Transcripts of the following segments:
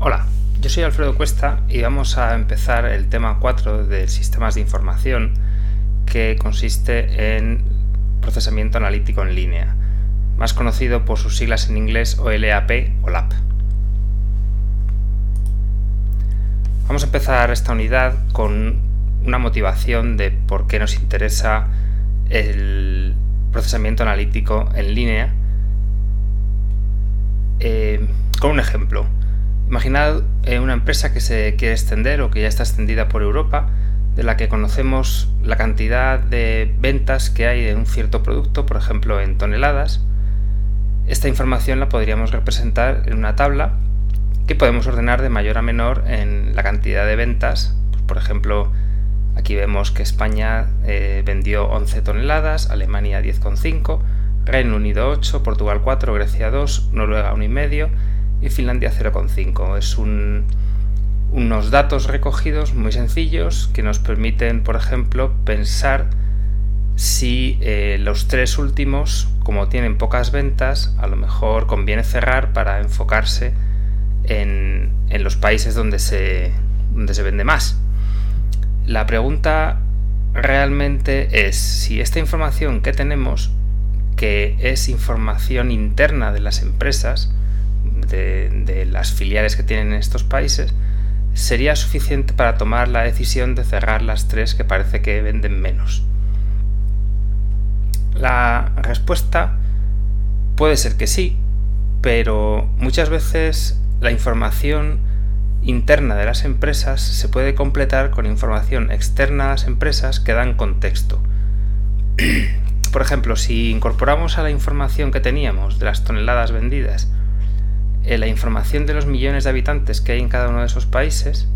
Hola, yo soy Alfredo Cuesta y vamos a empezar el tema 4 de sistemas de información, que consiste en procesamiento analítico en línea, más conocido por sus siglas en inglés OLAP o LAP. Vamos a empezar esta unidad con una motivación de por qué nos interesa el procesamiento analítico en línea, con un ejemplo. Imaginad una empresa que se quiere extender o que ya está extendida por Europa, de la que conocemos la cantidad de ventas que hay de un cierto producto, por ejemplo en toneladas. Esta información la podríamos representar en una tabla que podemos ordenar de mayor a menor en la cantidad de ventas. Por ejemplo, aquí vemos que España vendió 11 toneladas, Alemania 10,5, Reino Unido 8, Portugal 4, Grecia 2, Noruega 1,5 y Finlandia 0,5. Es unos datos recogidos muy sencillos que nos permiten, por ejemplo, pensar si los tres últimos, como tienen pocas ventas, a lo mejor conviene cerrar para enfocarse en los países donde se vende más. La pregunta realmente es si esta información que tenemos, que es información interna de las empresas, de las filiales que tienen en estos países, sería suficiente para tomar la decisión de cerrar las tres que parece que venden menos. La respuesta puede ser que sí, pero muchas veces la información interna de las empresas se puede completar con información externa a las empresas que dan contexto. Por ejemplo, si incorporamos a la información que teníamos de las toneladas vendidas la información de los millones de habitantes que hay en cada uno de esos países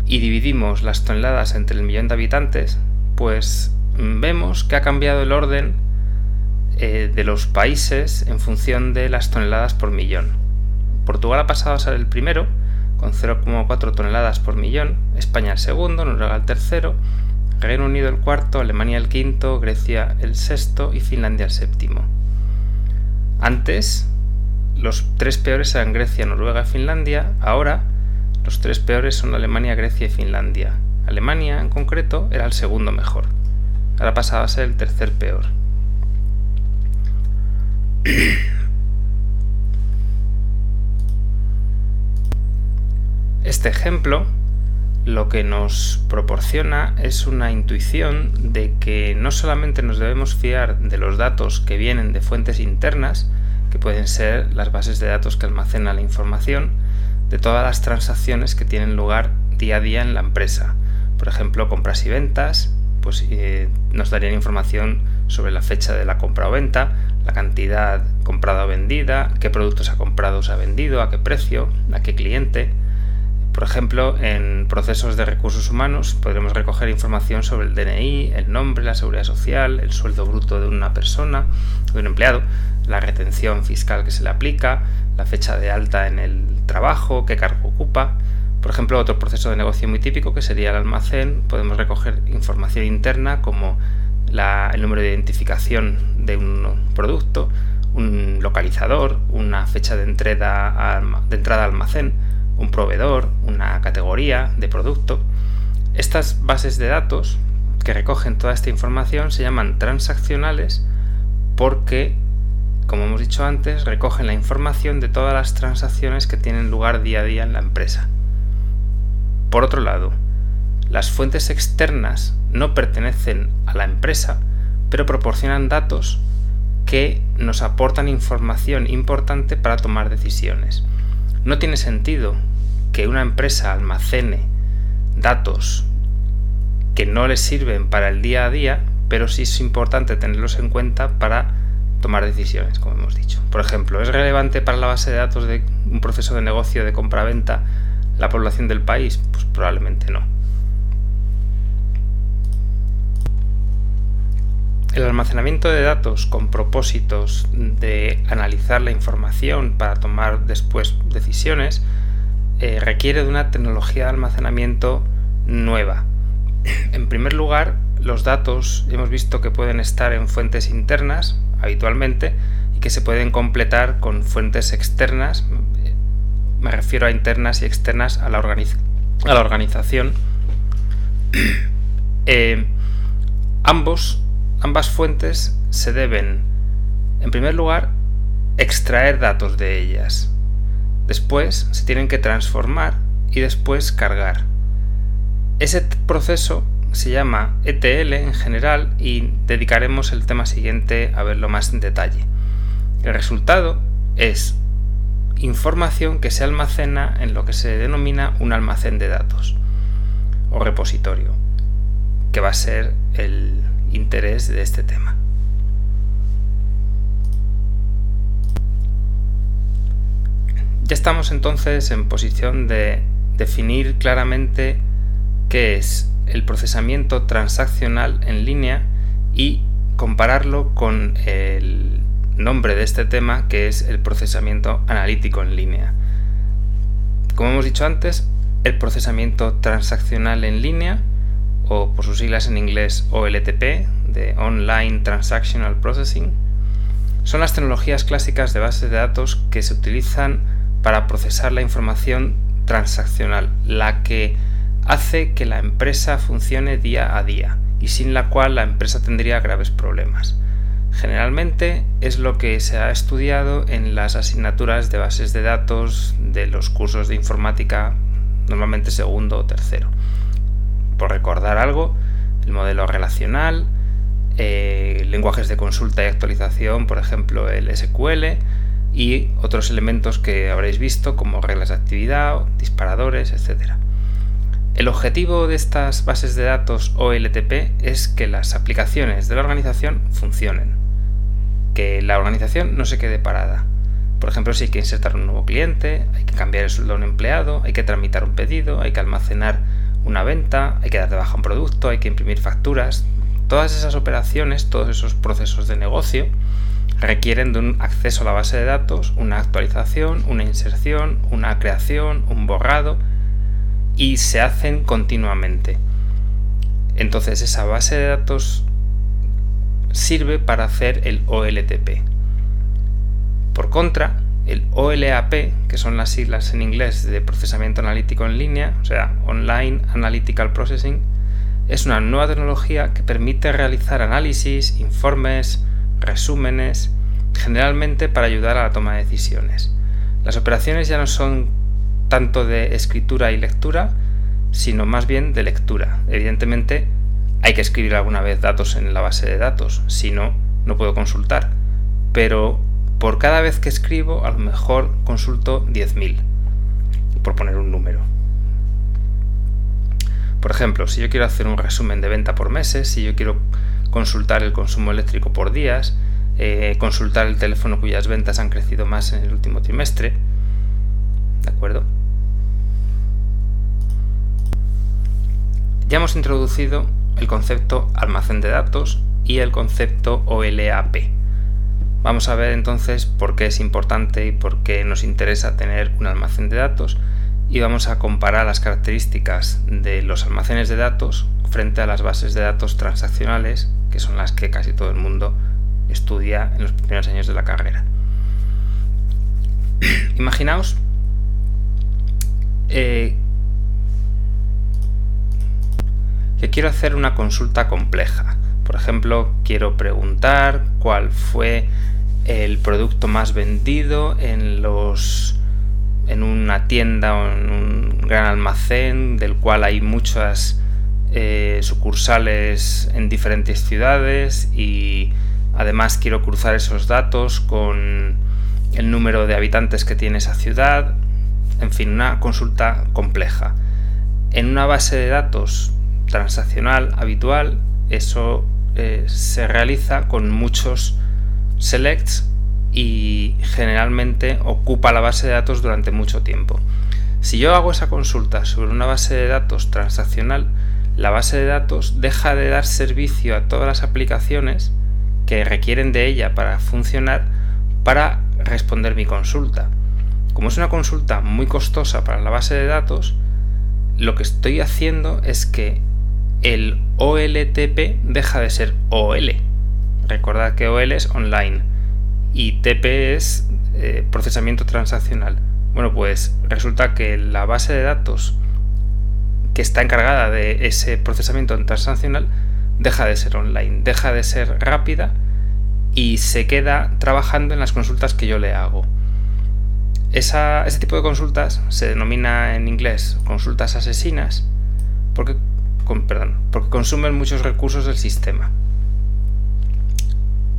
y dividimos las toneladas entre el millón de habitantes, pues vemos que ha cambiado el orden de los países en función de las toneladas por millón. Portugal ha pasado a ser el primero, con 0,4 toneladas por millón, España el segundo, Noruega el tercero, Reino Unido el cuarto, Alemania el quinto, Grecia el sexto y Finlandia el séptimo. Antes, los tres peores eran Grecia, Noruega y Finlandia. Ahora, los tres peores son Alemania, Grecia y Finlandia. Alemania, en concreto, era el segundo mejor. Ahora pasaba a ser el tercer peor. Este ejemplo lo que nos proporciona es una intuición de que no solamente nos debemos fiar de los datos que vienen de fuentes internas, que pueden ser las bases de datos que almacena la información de todas las transacciones que tienen lugar día a día en la empresa. Por ejemplo, compras y ventas, pues nos darían información sobre la fecha de la compra o venta, la cantidad comprada o vendida, qué productos ha comprado o se ha vendido, a qué precio, a qué cliente. Por ejemplo, en procesos de recursos humanos podremos recoger información sobre el DNI, el nombre, la seguridad social, el sueldo bruto de una persona, de un empleado, la retención fiscal que se le aplica, la fecha de alta en el trabajo, qué cargo ocupa. Por ejemplo, otro proceso de negocio muy típico que sería el almacén, podemos recoger información interna como el número de identificación de un producto, un localizador, una fecha de entrada al almacén, un proveedor, una categoría de producto. Estas bases de datos que recogen toda esta información se llaman transaccionales porque, como hemos dicho antes, recogen la información de todas las transacciones que tienen lugar día a día en la empresa. Por otro lado, las fuentes externas no pertenecen a la empresa, pero proporcionan datos que nos aportan información importante para tomar decisiones. No tiene sentido que una empresa almacene datos que no les sirven para el día a día, pero sí es importante tenerlos en cuenta para tomar decisiones, como hemos dicho. Por ejemplo, ¿es relevante para la base de datos de un proceso de negocio de compra-venta la población del país? Pues probablemente no. El almacenamiento de datos con propósitos de analizar la información para tomar después decisiones requiere de una tecnología de almacenamiento nueva. En primer lugar, los datos hemos visto que pueden estar en fuentes internas habitualmente y que se pueden completar con fuentes externas. Me refiero refiero a internas y externas a la organización. Ambas fuentes se deben, en primer lugar, extraer datos de ellas. Después se tienen que transformar y después cargar. Ese proceso se llama ETL en general y dedicaremos el tema siguiente a verlo más en detalle. El resultado es información que se almacena en lo que se denomina un almacén de datos o repositorio, que va a ser el interés de este tema. Ya estamos entonces en posición de definir claramente qué es el procesamiento transaccional en línea y compararlo con el nombre de este tema, que es el procesamiento analítico en línea. Como hemos dicho antes, el procesamiento transaccional en línea, o por sus siglas en inglés OLTP, de Online Transactional Processing, son las tecnologías clásicas de bases de datos que se utilizan para procesar la información transaccional, la que hace que la empresa funcione día a día y sin la cual la empresa tendría graves problemas. Generalmente es lo que se ha estudiado en las asignaturas de bases de datos de los cursos de informática, normalmente segundo o tercero. Por recordar algo, el modelo relacional, lenguajes de consulta y actualización, por ejemplo el SQL, y otros elementos que habréis visto como reglas de actividad, disparadores, etc. El objetivo de estas bases de datos OLTP es que las aplicaciones de la organización funcionen, que la organización no se quede parada. Por ejemplo, si hay que insertar un nuevo cliente, hay que cambiar el sueldo a un empleado, hay que tramitar un pedido, hay que almacenar una venta, hay que dar de baja un producto, hay que imprimir facturas. Todas esas operaciones, todos esos procesos de negocio requieren de un acceso a la base de datos, una actualización, una inserción, una creación, un borrado, y se hacen continuamente. Entonces esa base de datos sirve para hacer el OLTP. Por contra, el OLAP, que son las siglas en inglés de procesamiento analítico en línea, o sea, Online Analytical Processing, es una nueva tecnología que permite realizar análisis, informes, resúmenes, generalmente para ayudar a la toma de decisiones. Las operaciones ya no son tanto de escritura y lectura, sino más bien de lectura. Evidentemente hay que escribir alguna vez datos en la base de datos, si no, no puedo consultar, pero por cada vez que escribo a lo mejor consulto 10.000, por poner un número. Por ejemplo, si yo quiero hacer un resumen de venta por meses, si yo quiero consultar el consumo eléctrico por días, consultar el teléfono cuyas ventas han crecido más en el último trimestre, ¿de acuerdo? Ya hemos introducido el concepto almacén de datos y el concepto OLAP. Vamos a ver entonces por qué es importante y por qué nos interesa tener un almacén de datos, y vamos a comparar las características de los almacenes de datos frente a las bases de datos transaccionales, que son las que casi todo el mundo estudia en los primeros años de la carrera. Imaginaos que quiero hacer una consulta compleja. Por ejemplo, quiero preguntar cuál fue el producto más vendido en una tienda o en un gran almacén del cual hay muchas sucursales en diferentes ciudades, y además quiero cruzar esos datos con el número de habitantes que tiene esa ciudad. En fin, una consulta compleja. En una base de datos transaccional habitual, eso se realiza con muchos selects y generalmente ocupa la base de datos durante mucho tiempo. Si yo hago esa consulta sobre una base de datos transaccional, la base de datos deja de dar servicio a todas las aplicaciones que requieren de ella para funcionar, para responder mi consulta. Como es una consulta muy costosa para la base de datos, lo que estoy haciendo es que el OLTP deja de ser OL. Recordad que OL es online y TP es procesamiento transaccional. Bueno, pues resulta que la base de datos que está encargada de ese procesamiento transaccional deja de ser online, deja de ser rápida y se queda trabajando en las consultas que yo le hago. Ese tipo de consultas se denomina en inglés consultas asesinas porque consumen muchos recursos del sistema.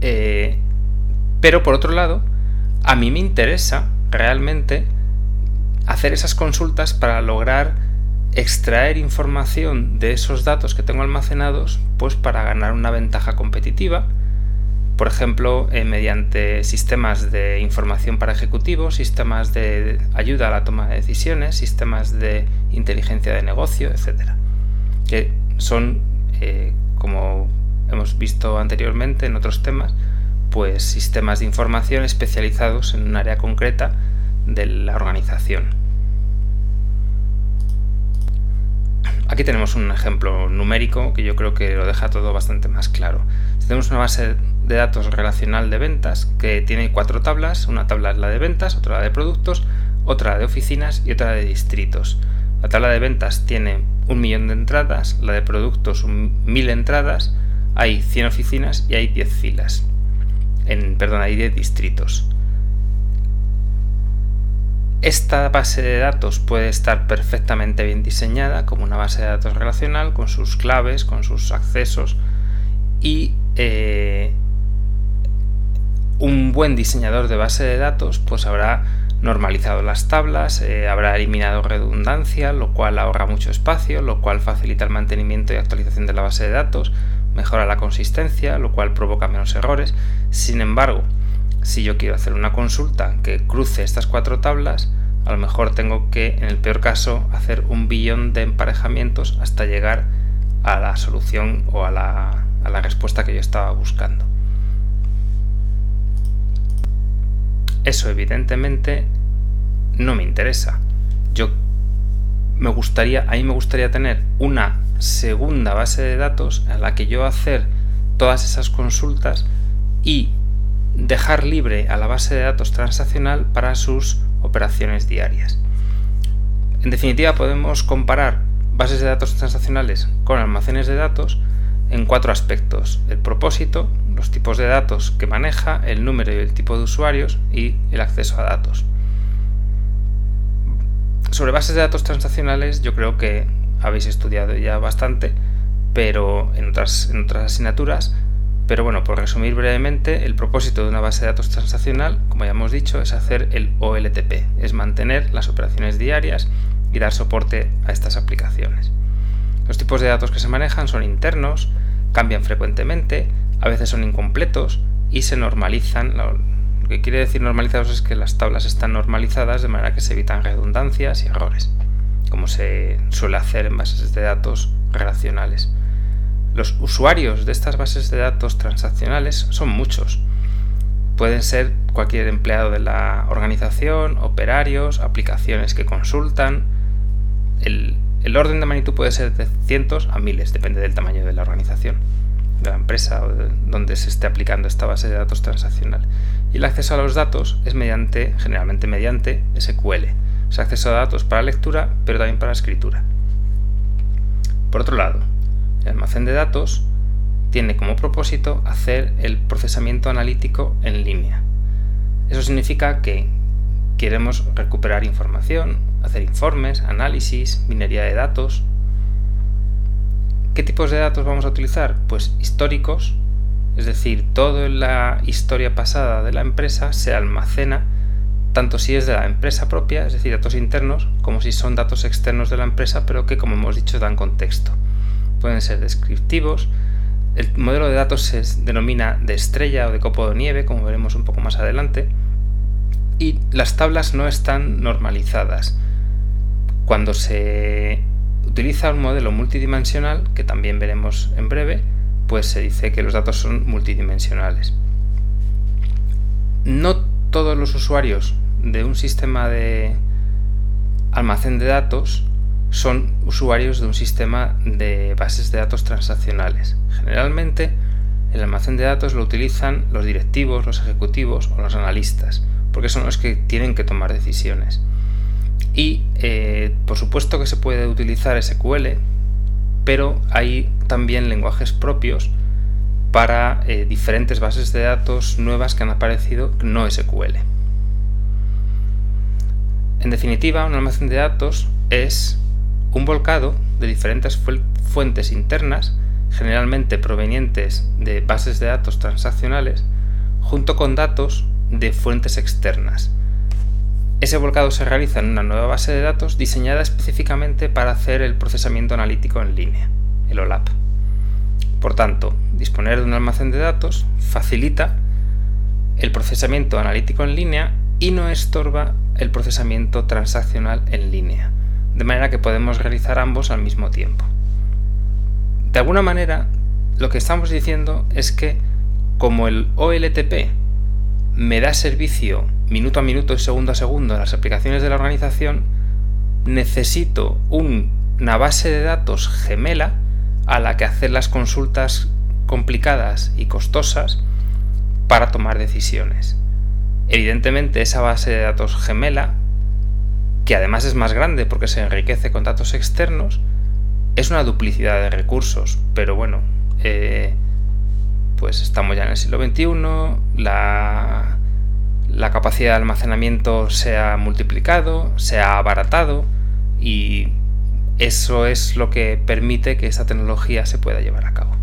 Pero por otro lado, a mí me interesa realmente hacer esas consultas para lograr extraer información de esos datos que tengo almacenados, pues para ganar una ventaja competitiva, por ejemplo, mediante sistemas de información para ejecutivos, sistemas de ayuda a la toma de decisiones, sistemas de inteligencia de negocio, etcétera, que son, como hemos visto anteriormente en otros temas, pues sistemas de información especializados en un área concreta de la organización. Aquí tenemos un ejemplo numérico que yo creo que lo deja todo bastante más claro. Tenemos una base de datos relacional de ventas que tiene 4 tablas. Una tabla es la de ventas, otra la de productos, otra la de oficinas y otra la de distritos. La tabla de ventas tiene 1.000.000 de entradas, la de productos 1.000 entradas, hay 100 oficinas y hay 10 filas. Hay 10 distritos. Esta base de datos puede estar perfectamente bien diseñada como una base de datos relacional, con sus claves, con sus accesos, y un buen diseñador de base de datos pues habrá normalizado las tablas, habrá eliminado redundancia, lo cual ahorra mucho espacio, lo cual facilita el mantenimiento y actualización de la base de datos, mejora la consistencia, lo cual provoca menos errores. Sin embargo, si yo quiero hacer una consulta que cruce estas 4 tablas, a lo mejor tengo que, en el peor caso, hacer 1.000.000.000 de emparejamientos hasta llegar a la solución o a la respuesta que yo estaba buscando. Eso evidentemente no me interesa. A mí me gustaría tener una segunda base de datos en la que yo hacer todas esas consultas y dejar libre a la base de datos transaccional para sus operaciones diarias. En definitiva, podemos comparar bases de datos transaccionales con almacenes de datos en 4 aspectos: el propósito, los tipos de datos que maneja, el número y el tipo de usuarios y el acceso a datos. Sobre bases de datos transaccionales yo creo que habéis estudiado ya bastante, pero en otras asignaturas. Pero bueno, por resumir brevemente, el propósito de una base de datos transaccional, como ya hemos dicho, es hacer el OLTP, es mantener las operaciones diarias y dar soporte a estas aplicaciones. Los tipos de datos que se manejan son internos, cambian frecuentemente, a veces son incompletos y se normalizan. Lo que quiere decir normalizados es que las tablas están normalizadas de manera que se evitan redundancias y errores, como se suele hacer en bases de datos relacionales. Los usuarios de estas bases de datos transaccionales son muchos. Pueden ser cualquier empleado de la organización, operarios, aplicaciones que consultan. El orden de magnitud puede ser de cientos a miles, depende del tamaño de la organización, de la empresa o donde se esté aplicando esta base de datos transaccional. Y el acceso a los datos es generalmente mediante SQL. Es acceso a datos para lectura, pero también para escritura. Por otro lado, el almacén de datos tiene como propósito hacer el procesamiento analítico en línea. Eso significa que queremos recuperar información, hacer informes, análisis, minería de datos. ¿Qué tipos de datos vamos a utilizar? Pues históricos, es decir, toda la historia pasada de la empresa se almacena, tanto si es de la empresa propia, es decir, datos internos, como si son datos externos de la empresa, pero que, como hemos dicho, dan contexto. Pueden ser descriptivos. El modelo de datos se denomina de estrella o de copo de nieve, como veremos un poco más adelante. Y las tablas no están normalizadas. Cuando se utiliza un modelo multidimensional, que también veremos en breve, pues se dice que los datos son multidimensionales. No todos los usuarios de un sistema de almacén de datos son usuarios de un sistema de bases de datos transaccionales. Generalmente el almacén de datos lo utilizan los directivos, los ejecutivos o los analistas, porque son los que tienen que tomar decisiones. Y por supuesto que se puede utilizar SQL, pero hay también lenguajes propios para diferentes bases de datos nuevas que han aparecido no SQL. En definitiva, un almacén de datos es un volcado de diferentes fuentes internas, generalmente provenientes de bases de datos transaccionales, junto con datos de fuentes externas. Ese volcado se realiza en una nueva base de datos diseñada específicamente para hacer el procesamiento analítico en línea, el OLAP. Por tanto, disponer de un almacén de datos facilita el procesamiento analítico en línea y no estorba el procesamiento transaccional en línea, de manera que podemos realizar ambos al mismo tiempo. De alguna manera, lo que estamos diciendo es que como el OLTP me da servicio minuto a minuto y segundo a segundo a las aplicaciones de la organización, necesito una base de datos gemela a la que hacer las consultas complicadas y costosas para tomar decisiones. Evidentemente, esa base de datos gemela, que además es más grande porque se enriquece con datos externos, es una duplicidad de recursos, pero bueno, pues estamos ya en el siglo XXI, la capacidad de almacenamiento se ha multiplicado, se ha abaratado y eso es lo que permite que esta tecnología se pueda llevar a cabo.